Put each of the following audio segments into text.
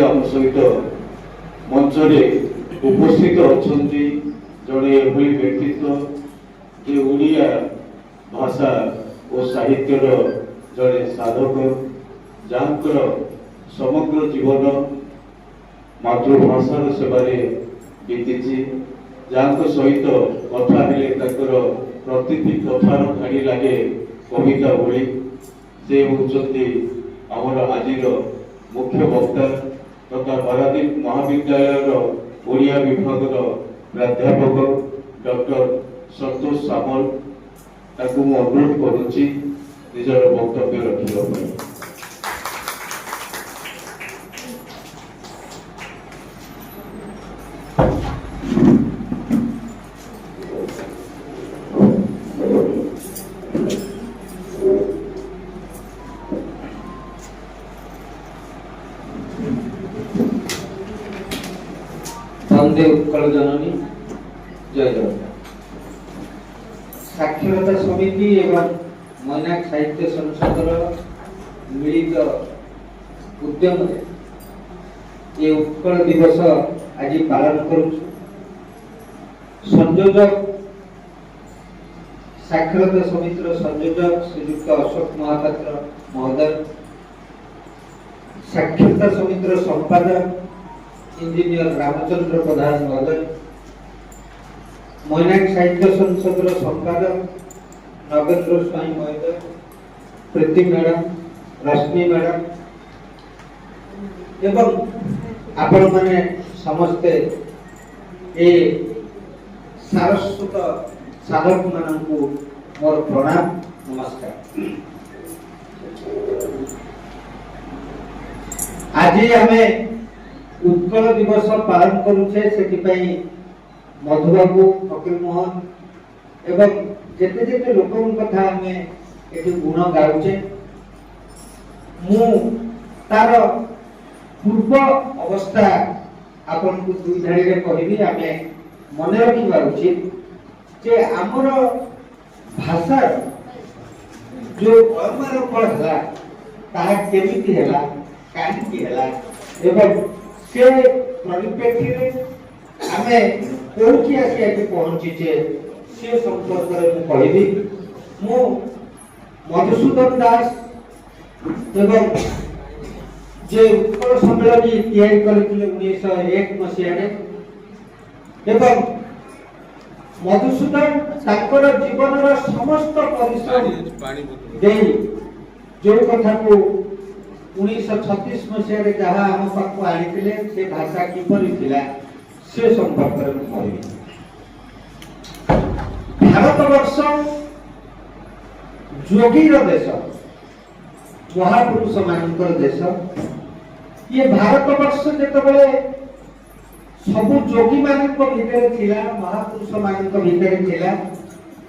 ଆମ ସହିତ ମଞ୍ଚରେ ଉପସ୍ଥିତ ଅଛନ୍ତି ଜଣେ ଏଭଳି ବ୍ୟକ୍ତିତ୍ୱ ଯେ ଓଡ଼ିଆ ଭାଷା ଓ ସାହିତ୍ୟର ଜଣେ ସାଧକ, ଯାହାଙ୍କର ସମଗ୍ର ଜୀବନ ମାତୃଭାଷାର ସେବାରେ ବିତିଛି, ଯାହାଙ୍କ ସହିତ କଥା ହେଲେ ତାଙ୍କର ପ୍ରତିଟି କଥାର ଖାଡ଼ି ଲାଗେ କବିତା ଭଳି। ସେ ହେଉଛନ୍ତି ଆମର ଆଜିର ମୁଖ୍ୟ ବକ୍ତା ତଥା ପାରାଦୀପ ମହାବିଦ୍ୟାଳୟର ଓଡ଼ିଆ ବିଭାଗର ପ୍ରାଧ୍ୟାପକ ଡକ୍ଟର ସନ୍ତୋଷ ସାମଲ। ତାକୁ ମୁଁ ଅନୁରୋଧ କରୁଛି ନିଜର ବକ୍ତବ୍ୟ ରଖିବା ପାଇଁ। वंदे उत्कल जननी जय जगन्नाथ। साक्षरता समिति एवं मैनाक साहित्य संसदर मिलित उद्यम ये उत्कल दिवस आज पालन करूँ। संयोजक साक्षरता समितिर संयोजक श्रीयुक्त अशोक महापात्र महोदय, साक्षरता समितिर संपादक इंजीनियर रामचंद्र प्रधान महोदय, मैनाक साहित्य संसदर संपादक नगेंद्र स्वाई महोदय, प्रीति मैडम, रश्मि मैडम एवं आपण माने समस्ते ए सारस्वत साधक मानकु मोर प्रणाम नमस्कार। आज हमें उत्कल दिवस पालन करुचे से मधुबाबू फकीर मोहन एवं जेते जेते लोकों कथा आमे एठी गुण गाउचे मु तार पूर्व अवस्था आपन को दुई धाड़ी रे कहबी। आमे मने रखिबा उचित जे हमर भाषा जो अमर पढ़ला ताहा केमिति हैला काहे कि हैला एवं से परिप्रेक्षी आमे कोठी आसी आके पहुंची से संपर्क में कहबी। मु मधुसूदन दास एवं जे उत्कल सम्मेलन तैयारी करथिले 1901 मसीहा एवं मधुसूदन ताकर जीवनर समस्त परिश्रम देई जो कथा को 1936 मसीह जहाँ आम पाक आनी से भाषा किपरि थिला से संपर्क में कहबी। भारतवर्ष जोगीर देश, महापुरुष मानकर देश। ये भारतवर्ष जेतबेले सबु जोगी मानक भितर थिला, महापुरुष मानक भितर थिला,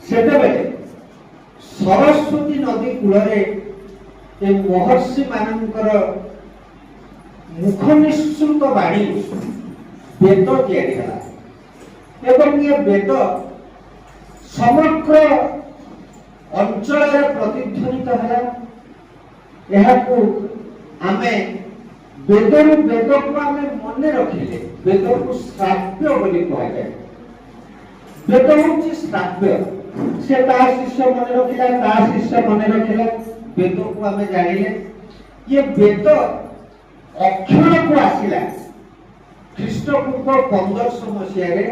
सेतबेले सरस्वती नदी कूलरे ए महर्षि मानकर मुख निश्चित बाणी वेद तैयारी है एवं ये वेद समग्र अंचल प्रतिध्वनित है। यह को आमे वेदरु वेद को आमे मने रखिले वेद को श्राव्य बोली कहा जाए। वेद होची श्राव्य, से ता शिष्य मने रखिला, ता शिष्य मने रखिला, वेद को आमे जानिले। ये वेद अक्षर को आसिला ख्रीष्टपूर्व 1500 मसीहा रे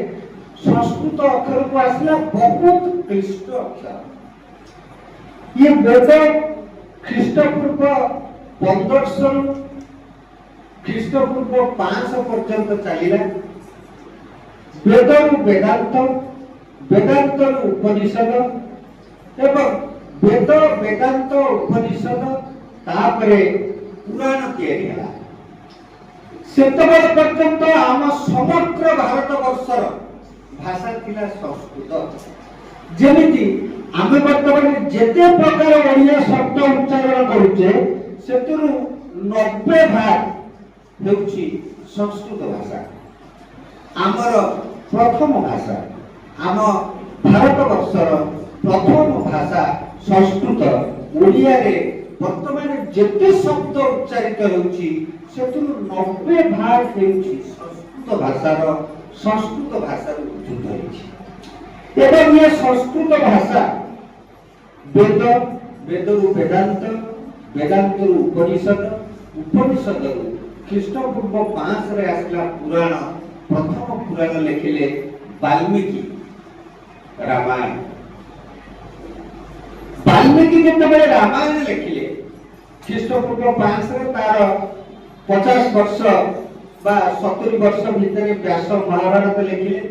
संस्कृत अक्षर को आसिला बहुत क्लिष्ट अक्षर। ये वेद ख्रीष्टपूर्व 1500 ख्रीष्टपूर्व 500 पर्यंत चलिला। वेद वेदांत, वेदांत उपनिषद एवं वेद वेदांत उपनिषद तापरे पुराण तैयारी है। सेतबेले पर्यंत आम समग्र भारतवर्षर भाषा थिला संस्कृत। जेमिति आमे वर्तमान जेते प्रकार ओडिया शब्द उच्चारण करूचे सेतुरु 90% हेउची संस्कृत भाषा। आमर प्रथम भाषा, आम भारतवर्षर प्रथम भाषा संस्कृत। ओडिया रे वर्तमान जेते शब्द उच्चारित होउची ସେଥିରୁ 90% ହେଉଛି ସଂସ୍କୃତ ଭାଷାରୁ ଉଦ୍ଧୃତ ହେଇଛି। ଏବଂ ଏ ସଂସ୍କୃତ ଭାଷା ବେଦରୁ ବେଦାନ୍ତ, ବେଦାନ୍ତରୁ ଉପନିଷଦ, ଉପନିଷଦରୁ ଖ୍ରୀଷ୍ଟପୂର୍ବ 500 ଆସିଲା ପୁରାଣ। ପ୍ରଥମ ପୁରାଣ ଲେଖିଲେ ବାଲ୍ମୀକି ରାମାୟଣ। ବାଲ୍ମୀକି ଯେତେବେଳେ ରାମାୟଣ ଲେଖିଲେ ଖ୍ରୀଷ୍ଟପୂର୍ବ 500, ତାର 50 ବର୍ଷ ବା 70 ବର୍ଷ ଭିତରେ ବ୍ୟାସ ମହାଭାରତ ଲେଖିଲେ।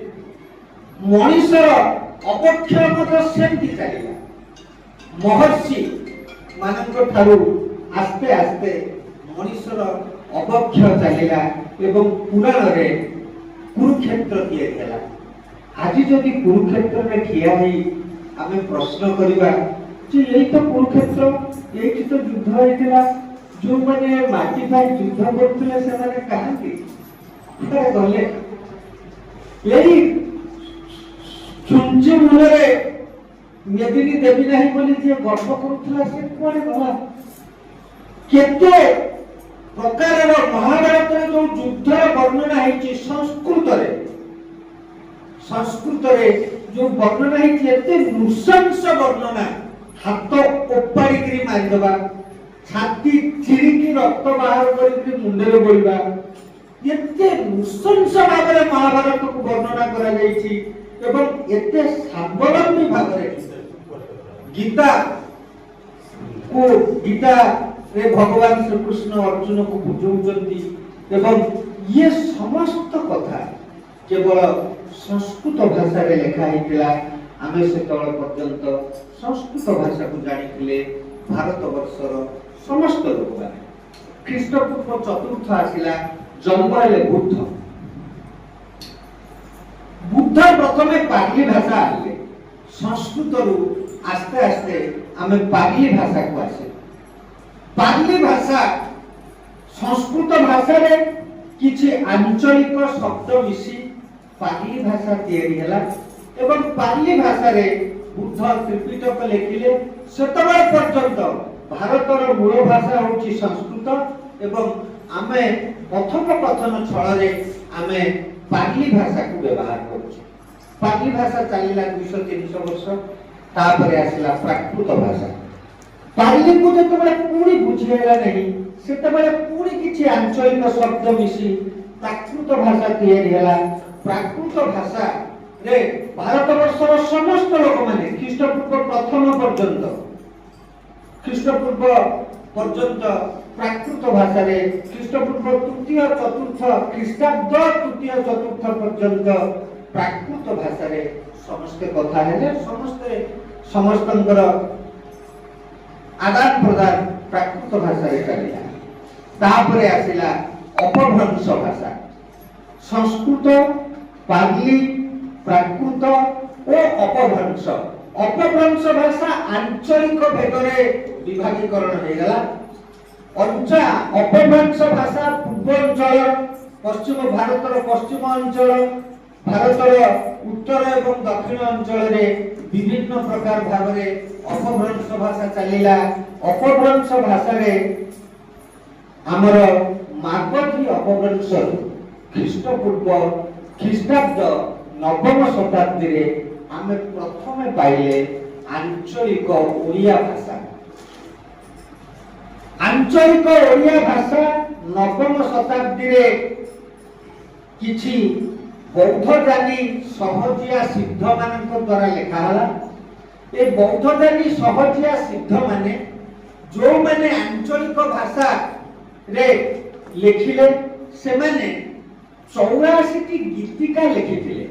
ମଣିଷର ଅବକ୍ଷୟ ମଧ୍ୟ ସେମିତି ଚାଲିଲା। ମହର୍ଷି ମାନଙ୍କ ଠାରୁ ଆସ୍ତେ ଆସ୍ତେ ମଣିଷର ଅବକ୍ଷୟ ଚାଲିଲା ଏବଂ ପୁରାଣରେ କୁରୁକ୍ଷେତ୍ର ତିଆରି ହେଲା। ଆଜି ଯଦି କୁରୁକ୍ଷେତ୍ରରେ ଠିଆ ହେଇ ଆମେ ପ୍ରଶ୍ନ କରିବା ଯେ ଏଇ ତ କୁରୁକ୍ଷେତ୍ର, ଏଇଠି ତ ଯୁଦ୍ଧ ହେଇଥିଲା, ଯୋଉମାନେ ମାଟି ପାଇଁ ଯୁଦ୍ଧ କରୁଥିଲେ ସେମାନେ କାହାନ୍ତି, ଗଲେ? ଏଇ ଛୁଞ୍ଚି ମୂଳରେ ନେବିନି ଦେବି ନାହିଁ ବୋଲି ଯିଏ ଗର୍ବ କରୁଥିଲା ସେ କୁଆଡେ ଗଲା? କେତେ ପ୍ରକାରର ମହାଭାରତରେ ଯୋଉ ଯୁଦ୍ଧର ବର୍ଣ୍ଣନା ହେଇଛି ସଂସ୍କୃତରେ ଯୋଉ ବର୍ଣ୍ଣନା ହେଇଛି, ଏତେ ନୃଶଂସ ବର୍ଣ୍ଣନା, ହାତ ଓପାଡ଼ିକିରି ମାରିଦେବା, ଛାତି ଚିରିକି ରକ୍ତ ବାହାର କରିକି ମୁଣ୍ଡରେ ବୋଳିବା, ଏତେ ନୃଶଂସ ଭାବରେ ମହାଭାରତକୁ ବର୍ଣ୍ଣନା କରାଯାଇଛି। ଏବଂ ଏତେ ସ୍ୱାବଲମ୍ବୀ ଭାବରେ ଗୀତାରେ ଭଗବାନ ଶ୍ରୀକୃଷ୍ଣ ଅର୍ଜୁନକୁ ବୁଝାଉଛନ୍ତି। ଏବଂ ଇଏ ସମସ୍ତ କଥା କେବଳ ସଂସ୍କୃତ ଭାଷାରେ ଲେଖା ହେଇଥିଲା। ଆମେ ସେତେବେଳେ ପର୍ଯ୍ୟନ୍ତ ସଂସ୍କୃତ ଭାଷାକୁ ଜାଣିଥିଲେ ଭାରତ ବର୍ଷର ସମସ୍ତ ଲୋକମାନେ। ଖ୍ରୀଷ୍ଟପୂର୍ବ 4th ଆସିଲା, ଜନ୍ମ ହେଲେ ବୁଦ୍ଧ। ବୁଦ୍ଧ ପ୍ରଥମେ ପାର୍ଲି ଭାଷା ଆଣିଲେ। ସଂସ୍କୃତରୁ ଆସ୍ତେ ଆସ୍ତେ ଆମେ ପାର୍ଲି ଭାଷାକୁ ଆସିଲେ। ପାର୍ଲି ଭାଷା ସଂସ୍କୃତ ଭାଷାରେ କିଛି ଆଞ୍ଚଳିକ ଶବ୍ଦ ମିଶି ପାର୍ଲି ଭାଷା ତିଆରି ହେଲା। ଏବଂ ପାର୍ଲି ଭାଷାରେ ବୁଦ୍ଧ ତ୍ରିପିଟକ ଲେଖିଲେ। ସେତେବେଳେ ପର୍ଯ୍ୟନ୍ତ ଭାରତର ମୂଳ ଭାଷା ହେଉଛି ସଂସ୍କୃତ ଏବଂ ଆମେ কথୋପକଥନ ଛଳରେ ଆମେ ପାର୍ଲି ଭାଷାକୁ ବ୍ୟବହାର କରୁଛୁ। ପାର୍ଲି ଭାଷା ଚାଲିଲା 200-300 ବର୍ଷ, ତାପରେ ଆସିଲା ପ୍ରାକୃତ ଭାଷା। ପାର୍ଲିକୁ ଯେତେବେଳେ ପୁଣି ବୁଝି ହେଲା ନାହିଁ, ସେତେବେଳେ ପୁଣି କିଛି ଆଞ୍ଚଳିକ ଶବ୍ଦ ମିଶି ପ୍ରାକୃତ ଭାଷା ତିଆରି ହେଲା। ପ୍ରାକୃତ ଭାଷାରେ ଭାରତବର୍ଷର ସମସ୍ତ ଲୋକମାନେ ଖ୍ରୀଷ୍ଟପୂର୍ବ 1ମ ପର୍ଯ୍ୟନ୍ତ ପ୍ରାକୃତ ଭାଷାରେ, ଖ୍ରୀଷ୍ଟପୂର୍ବ 3ୟ-4ର୍ଥ ଖ୍ରୀଷ୍ଟାବ୍ଦ 3ୟ-4ର୍ଥ ପର୍ଯ୍ୟନ୍ତ ପ୍ରାକୃତ ଭାଷାରେ ସମସ୍ତେ କଥା ହେଲେ। ସମସ୍ତଙ୍କର ଆଦାନ ପ୍ରଦାନ ପ୍ରାକୃତ ଭାଷାରେ ଚାଲିଲା। ତାପରେ ଆସିଲା ଅପଭ୍ରଂଶ ଭାଷା। ସଂସ୍କୃତ, ପାର୍ଲି, ପ୍ରାକୃତ ଓ ଅପଭ୍ରଂଶ। ଅପଭ୍ରଂଶ ଭାଷା ଆଞ୍ଚଳିକ ଭେଦରେ ବିଭାଗୀକରଣ ହେଇଗଲା। ଅପଭ୍ରଂଶ ଭାଷା ପୂର୍ବାଞ୍ଚଳ, ପଶ୍ଚିମ ଭାରତର ପଶ୍ଚିମ ଅଞ୍ଚଳ, ଭାରତର ଉତ୍ତର ଏବଂ ଦକ୍ଷିଣ ଅଞ୍ଚଳରେ ବିଭିନ୍ନ ପ୍ରକାର ଭାବରେ ଅପଭ୍ରଂଶ ଭାଷା ଚାଲିଲା। ଅପଭ୍ରଂଶ ଭାଷାରେ ଆମର ମାଗଧୀ ଅପଭ୍ରଂଶରୁ ଖ୍ରୀଷ୍ଟାବ୍ଦ 9ମ ଶତାବ୍ଦୀରେ ଆମେ ପ୍ରଥମେ ପାଇଲେ ଆଞ୍ଚଳିକ ଓଡ଼ିଆ ଭାଷା। ଆଞ୍ଚଳିକ ଓଡ଼ିଆ ଭାଷା 9ମ ଶତାବ୍ଦୀରେ କିଛି ବୌଦ୍ଧଯାନୀ ସହଜିଆ ସିଦ୍ଧ ମାନଙ୍କ ଦ୍ୱାରା ଲେଖା ହେଲା। ଏ ବୌଦ୍ଧଯାନୀ ସହଜିଆ ସିଦ୍ଧ ମାନେ ଯୋଉମାନେ ଆଞ୍ଚଳିକ ଭାଷାରେ ଲେଖିଲେ, ସେମାନେ 84ଟି ଗୀତିକା ଲେଖିଥିଲେ।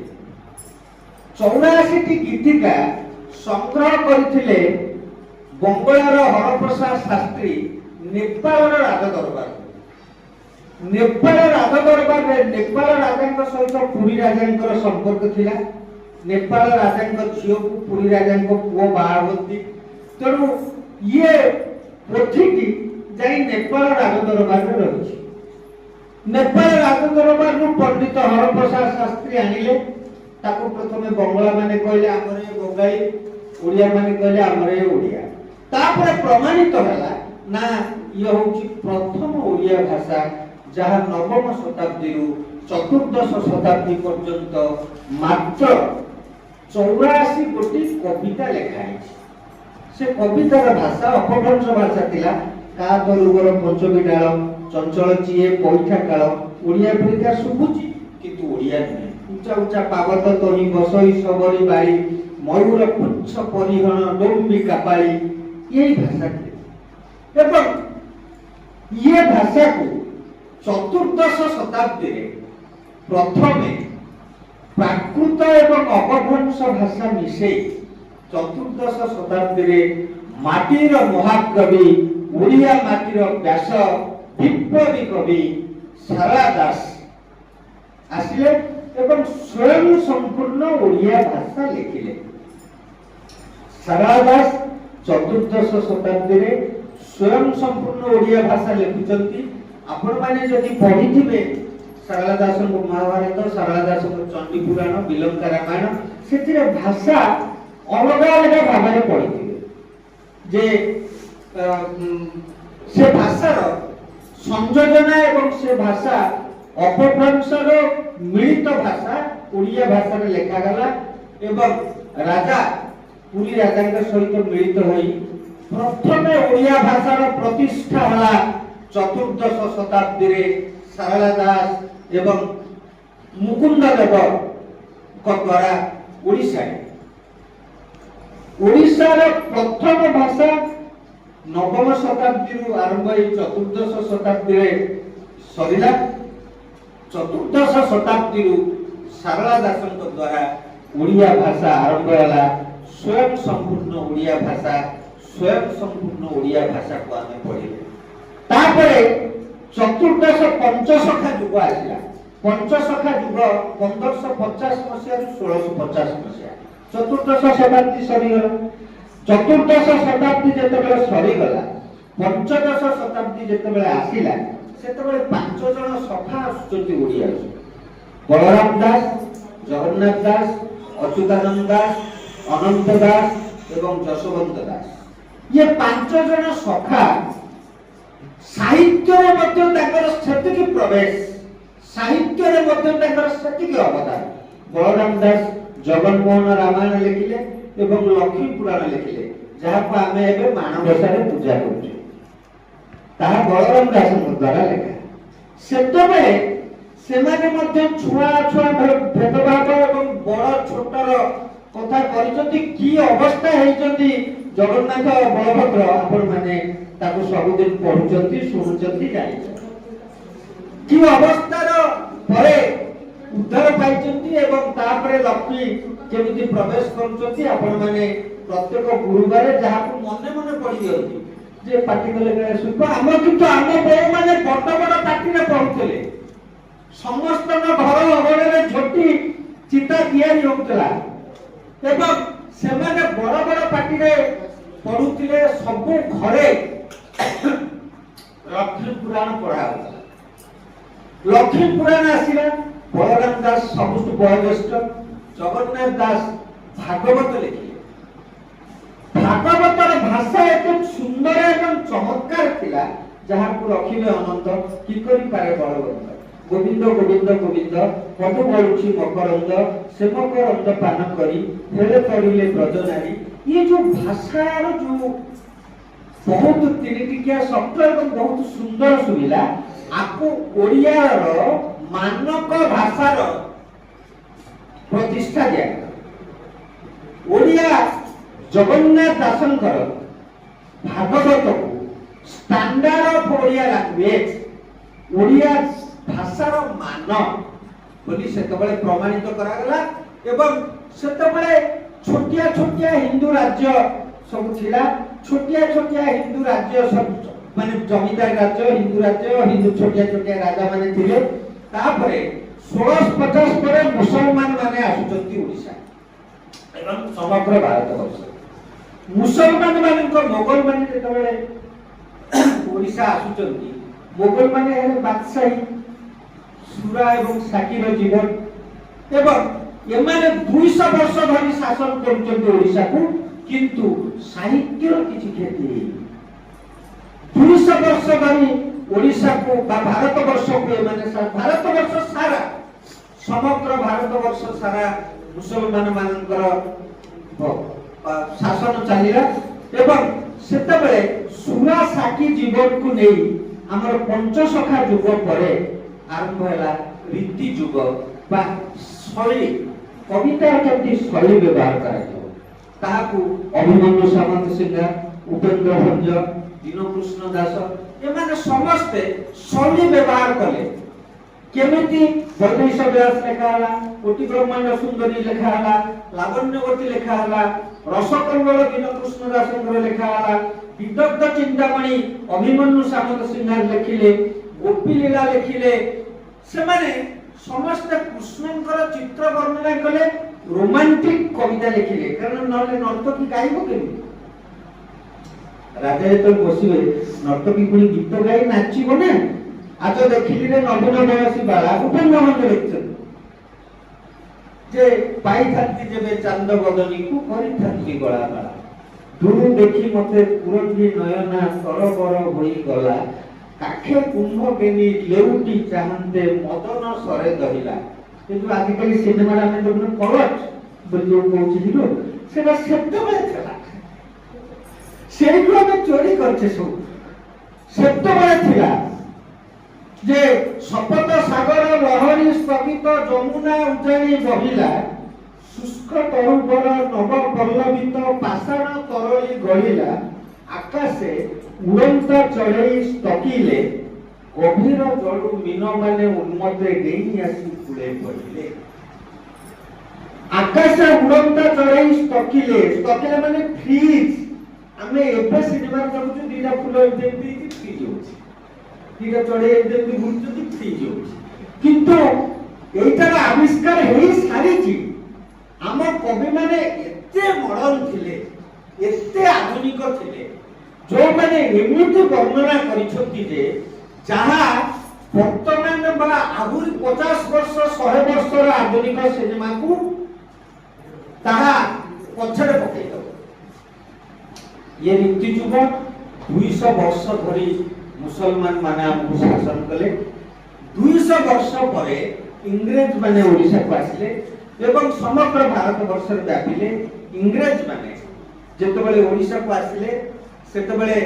84ଟି ଗୀତିକା ସଂଗ୍ରହ କରିଥିଲେ ବଙ୍ଗଳାର ହରପ୍ରସାଦ ଶାସ୍ତ୍ରୀ ନେପାଳର ରାଜଦରବାର। ନେପାଳ ରାଜଦରବାରରେ ନେପାଳ ରାଜାଙ୍କ ସହିତ ପୁରୀ ରାଜାଙ୍କର ସମ୍ପର୍କ ଥିଲା। ନେପାଳ ରାଜାଙ୍କ ଝିଅକୁ ପୁରୀ ରାଜାଙ୍କ ପୁଅ ବାହା ହୁଅନ୍ତି। ତେଣୁ ଇଏ ପୋଥିଟି ଯାଇ ନେପାଳ ରାଜଦରବାରରେ ରହିଛି। ନେପାଳ ରାଜଦରବାରରୁ ପଣ୍ଡିତ ହରପ୍ରସାଦ ଶାସ୍ତ୍ରୀ ଆଣିଲେ। ତାକୁ ପ୍ରଥମେ ବଙ୍ଗଳା ମାନେ କହିଲେ ଆମର ଏ ବଙ୍ଗାଳୀ, ଓଡ଼ିଆ ମାନେ କହିଲେ ଆମର ଏ ଓଡ଼ିଆ। ତାପରେ ପ୍ରମାଣିତ ହେଲା ନା ଇଏ ହଉଛି ପ୍ରଥମ ଓଡ଼ିଆ ଭାଷା, जहाँ नवम शताब्दी चतुर्दश शताब्दी पर्यंत मात्र 84 गोटी कविता लिखाई। से कवितार भाषा अपभ्रंश भाषा थिला। का तरुवर पंचमी डाल चंचल चिए पैठा काल ओडिया परिका सुबुची किंतु ओडिया नुहे। उच्चा उच्चा पावत तही बसई सबरी बाड़ी मयूर पुच्छ परिहण डोम्बी कापाली यही भाषा थे। एवं ये भाषा को चतुर्दश शताब्दी प्रथमे प्राकृत एवं अपभ्रंश भाषा मिसे चतुर्दश शताब्दी माटीर महाकवि ओडिया माटीर व्यास विप्लवी कवि सारला दास आसिले एवं स्वयं संपूर्ण ओडिया भाषा लिखिले। सारला दास चतुर्दश शताब्दी स्वयं संपूर्ण ओडिया भाषा लिखुचंती। आपण माने जदि पढिथिबे सारला दास महाभारत, सारला दास चंडी पुराण, बिलंका रामायण सेतिर भाषा अलग अलग भाव पढ़ी जे से भाषार संयोजना एवं से भाषा अपभ्रंशर मिलित भाषा ओडिया भाषा रे लेखा गला एवं राजा पुरी राजा के सहित मिलित होई प्रथमे ओडिया भाषार प्रतिष्ठा हला चतुर्दश शताब्दी रे सारला दास एवं मुकुंद देव द्वारा ओडिशा ओडिशार प्रथम भाषा नवम शताब्दी आरंभ हो चतुर्दश शताब्दी सरिला। चतुर्दश शताब्दी सारला दास द्वारा ओडिया भाषा आरंभ होला। स्वयं संपूर्ण ओडिया भाषा स्वयं संपूर्ण ओडिया भाषा को आमे पढ़िले। तापरे चतुर्दश पंचसखा युग आसिला। पंचसखा युग 1550 मसीहा 1650 मसीहा चतुर्दश शताब्दी सरीगला। चतुर्दश शताब्दी जेतेबेले सरीगला पंचदश शताब्दी जेतेबेले आसिला सेतेबेले 5 जण सखा आसुचंती ओडिया। बलराम दास, जगन्नाथ दास, अच्युतानंद दास, अनंत दास एवं जशवंत दास। ये 5 जण सखा साहित्य रे मध्य ताकर सेतिकी प्रवेश, साहित्य रे मध्य ताकर सेतिकी अवदान। बलराम दास जगन्मोहन रामायण लिखिले एवं लक्ष्मी पुराण लिखिले जहाँ को आमे एबे मानवसा रे पूजा करूछे। ताहा बलराम दास द्वारा लिखा। सेतबे सेमाने मध्य छुआ छुआ भेदभाव एवं बड़ छोटर कथा करिसंती की अवस्था हेइसंती जगन्नाथ बलभद्र आपण माने ताको सबुदिन पढुचंती सुनुचंती जानिचंती की अवस्थार परे उद्धार पाइचंती एवं तापरे लक्ष्मी केमिति प्रवेश करूचंती आपण माने प्रत्येक गुरुवार जहाँ को मने मने पढ़ी दियंती जे पाटी कले सुप हम किंतु आम बो माने बड़ बड़ पाटी रे पढुतले समस्त घर अगणे झोटी चिता तैयारी होतला एवं सेमाने बड़ बड़ पाटी रे पढुतले सब घरे लक्ष्मी पुराण पढ़ा लक्ष्मी पुराण आसिला। बलराम दास सबुठ बयोज्येष्ठ, जगन्नाथ दास भागवत लिखिले। भागवतर भाषा एक सुंदर एवं चमत्कार थिला जहाँ को रखिले अनंत कि करि पारे बलवंत। गोविंद गोविंद गोविंद पदु बलुछि मकरंद सेमकरंद पान करी हेले पड़िले ब्रजनारी। ये जो भाषार जो बहुत तिनिटिकिया शब्द एवं बहुत सुंदर सुनिला आपको ओडियार मानक भाषार प्रतिष्ठा दिया। ओडिया जगन्नाथ दासंकर भागवत को standard of Odia language Odia भाषार मान बोली सेतबेले प्रमाणित करा गला एवं सेतबेले छोटिया छोटिया हिंदू राज्य सब थिला। छोटिया छोटिया हिंदू राज्य सब माने जमीदार राज्य हिंदू छोटिया छोटिया राजा माने थिले। तापरे 1650 परे मुसलमान माने आसुचंती ओडिशा एवं समग्र भारत वर्ष। मुसलमान माने को मोगल माने जेतबेले ओडिशा आसुचंती मोगल माने हे बादशाही सुरा एवं साकीर जीवन एवं एमाने 200 वर्ष धरि शासन करूचंती ओडिशा को किंतु साहित्य किछि खेती 200 वर्ष धरी ओडिशा को भारत वर्ष को माने भारत वर्ष सारा समग्र भारत वर्ष सारा मुसलमान मानकर शासन चलिला एवं सेतबेले सुना साकी जीवन को नहीं हमर पंचसखा युग परे आरंभ हैला रीति युग बा शैली कविता केमती शैली व्यवहार कराइयो ताहाकू अभिमन्यु सामंत सिंह उपेंद्र भंज दीनकृष्ण दास एमाने समस्ते शैली व्यवहार कले केमिति बदैश व्यास लेखा हला कोटि ब्रह्मांड सुंदरी लेखा हला लावण्यवती लेखा हला रसकल्लोल दीनकृष्ण दासଙ୍କର लेखा हला विदग्ध चिंतामणि अभिमन्यु सामंत सिंह लेखिले गोपी लीला लेखिले से माने समस्त कृष्णଙ୍କର चित्र वर्णना कले रोमांटिक कविता लिखिले कारण नले नर्तकी गाइबो केमि राजा तो बसिबे नर्तकी पुणी गीत गाई नाचिबो ना आज देखिली रे नवीन बयसी बाला उपेंद्र भंज लिखछन जे पाई थांती जेबे चांद बदनी को करि थांती गला बाला दूर देखी मते पुरंगी नयना सरबर होई गला काखे कुंभ केनी लेउटी चाहंते मदन सरे दहिला किंतु आजिकली सिनेमा में देखुन पलट बोलियो कहछि हिरो सेटा सेतबे थला सेइको में चोरी करछे सब सेतबे थिला जे सपत सागर लहरी स्थगित जमुना उजाणी बहिला शुष्क तरुपर नव पल्लवित पाषाण तरळी गळिला आकाशे उड़ंता चढ़ई स्तकिले गभीर जड़ू मीन माने उन्मते डेई आसी कूले पड़िले आकाशे उड़ंता चढ़ई स्तकिले माने फ्रीज हमें एबे सिनेमा देखु दीटा फुल एते फ्रीज होछि दीटा चढ़ई एते घुरछति फ्रीज होछि किंतु एटार आविष्कार हेई सारिछि आम कवि माने एते मॉडर्न थिले एते आधुनिक थिले जो माने एमिति वर्णना करिछथि जे जहा वर्तमान बा आहुरी 50 वर्ष 100 वर्षर आधुनिक सिनेमा को ताहा पछरे पकई दो ये रीति युग 200 वर्ष धरी मुसलमान माने हमको शासन कले 200 वर्ष परे इंग्रेज माने ओडिसा को आसिले एवं समग्र भारत वर्ष रे व्यापिले इंग्रेज माने जेतबेले ओडिसा को आसिले सेतबेले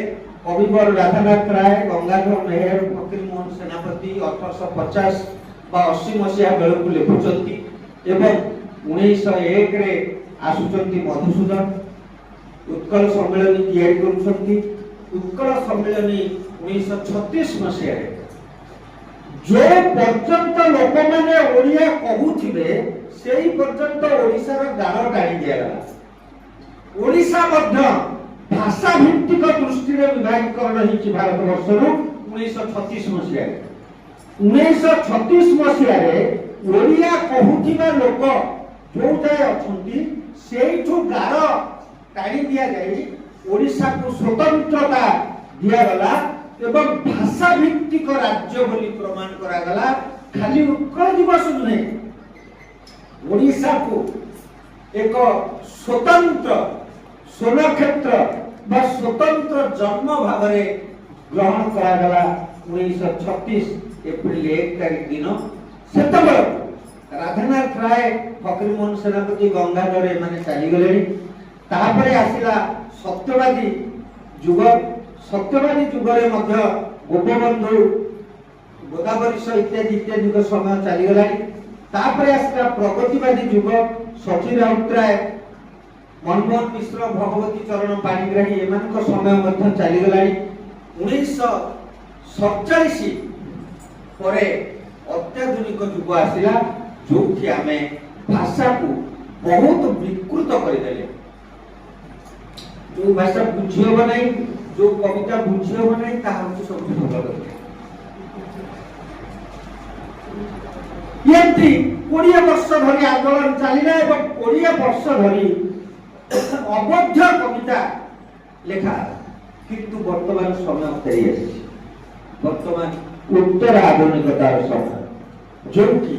कविवर राधानाथ राय गंगाधर मेहर फकीर मोहन सेनापति 1850 बा 80 मसिया बेलकु लेखुचंती एवं 1901 रे आसुचंती मधुसूदन उत्कल सम्मेलनी तैयारी करूचंती उत्कल सम्मेलनी 1936 मसिया रे जो पर्यंत लोक माने ओडिया कहूथिबे सेही पर्यंत ओडिसा रो गार टाणी दियाला ओडिसा मध्य भाषा भित्तिक दृष्टि रे विभागीकरण हिची भारत वर्षरु 1936 मसिया 1936 मसिया रे ओडिया कहूथिबा लोक जो जाय अछंती सेइठु गार टाणी दिया जाई ओडिसा को स्वतंत्रता दिया गला एवं भाषा भित्तिक राज्य बोली प्रमाण करा गला खाली उत्कल दिवस नुहे ओडिसा को एक स्वतंत्र सोना क्षेत्र बा स्वतंत्र जन्म भावरे ग्रहण करा गला 1936 एप्रिल 1 तारिख दिन सेतबेले राधानाथ राय फकीर मोहन सेनापति गंगाधर माने चली गलेनी तापरे आसिला सत्यवादी युग रे मध्य गोपबंधु गोदावरी इत्यादि को समय चली गलानी तापरे आसिला प्रगतिवादी युग सचिन राउतराय मनमोहन मिश्र भगवती चरण पाणिग्राही एमान को समय मध्य चली गलानी 1947 परे अत्याधुनिक युग आसिला जोथि आमे भाषा को बहुत विकृत कर देले जो भाषा बुझियो बनाई जो कविता बुझियो बनाई ताहा होछि सब भल कर यंती 20 वर्ष धरि आंदोलन चलिला एवं 20 वर्ष धरि अबोध्य कविता लेखा किंतु वर्तमान समय फेरी आसी वर्तमान उत्तर आधुनिकतार समय जो कि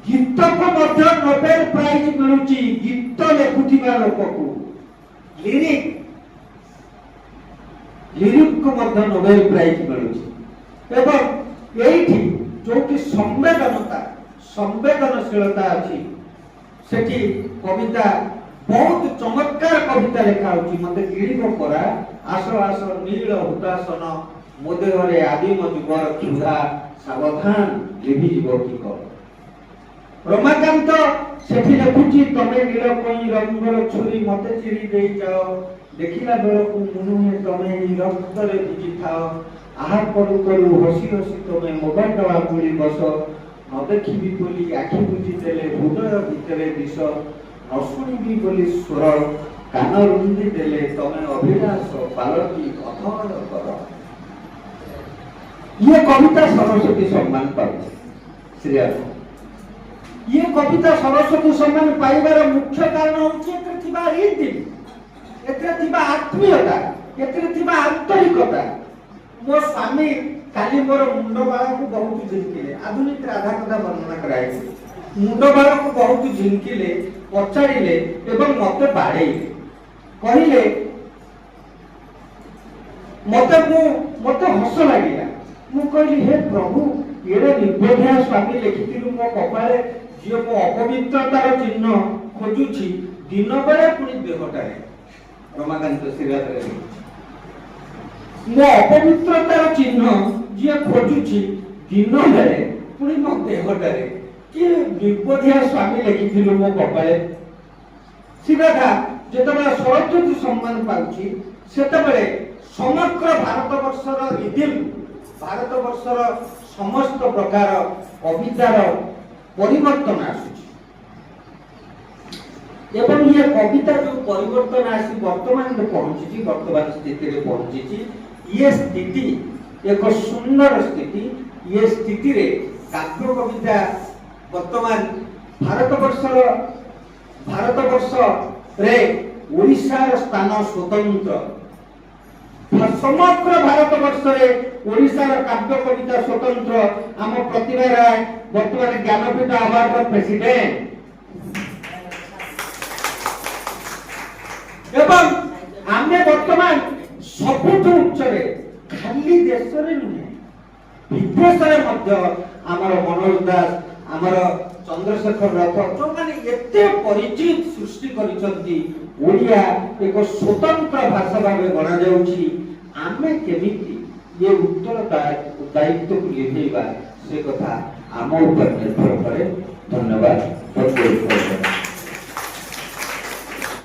गीत को मध्य नोबेल प्राइज मिलुची गीत लेखुथिबा लोक को लिरिक लिरिक को मध्य नोबेल प्राइज मिलुଛି एवं एठी जोटी संवेदनशीलता अछि सेठी कविता बहुत चमत्कार कविता लिखा होची मते गिरिको परा आसो आसो नील हुतासन मोदेहरे आदिम जुगर क्षुधा सावधान लिभि जीव की कर रमाकांत सेठी लिखुची तमे नील कोई रंगर छुरी मते चिरी देई जाओ देखिला बेलकु मुनुहे तमे नी रक्तरे भिजी थाओ आहा करू करू हसी हसी तमे मोबाइल डवा पुली बस न देखिबी बोली आखि बुझी देले हृदय भितरे विष न शुणिबी बोली स्वर कान रुंदी देले तमे अभिलाष पालकी अथय कर ये कविता सरस्वती सम्मान पाउछि श्रेया ये कविता सरस्वती सम्मान पाइबार मुख्य कारण होछि एते थिबा रीति एते थिबा आत्मीयता एते थिबा आंतरिकता मो स्वामी काली मोर मुंड बाला को बहुत झिंकिले आधुनिक राधा कथा वर्णना कराई मुंड बाला को बहुत झिंकिले पचारिले एवं मते बाड़ेइले कहिले मते हस लागिला मु कहली हे प्रभु एरे निर्बोधिया स्वामी लिखिथिलु मो कपाळे जे मो अपवित्रतार चिन्ह खोजुछि दिन बेले पुनी देहटारे रमाकांत श्रीराधरे मो अपवित्रतार चिन्ह जे खोजुछि दिन बेले पुनी मो देहटारे कि निर्बोधिया स्वामी लिखिथिलु मो कपाळे श्रीराधा जेतबेले सरस्वती सम्मान पाउछि सेतबेले समग्र भारतवर्षर रिदिम भारतवर्षर समस्त प्रकार कवितार परिवर्तन आसुछि एवं ये कविता जो परिवर्तन आसी वर्तमान पहुंची वर्तमान स्थिति रे पहुंची ये स्थिति एक सुंदर स्थिति ये स्थिति रे काव्य कविता वर्तमान भारतवर्ष रे ओडिशार स्थान स्वतंत्र समग्र भारतवर्ष रे ओडिशार काव्य कविता स्वतंत्र आम प्रतिभा राय वर्तमान ज्ञानपीठ अवार्ड प्रेसिडेंट एवं आमे वर्तमान सबुठु उच्चरे खाली देश रे नुहे विदेश रे मध्य आमर मनोज दास आमर चंद्रशेखर रथ जो माने एते परिचित सृष्टि करिसंती ओडिया एक स्वतंत्र भाषा भाव गणा जाउछि आमे केमिति ये उत्तर दायित्व को लिखेबा से कथा आम ऊपर निर्भर करे धन्यवाद।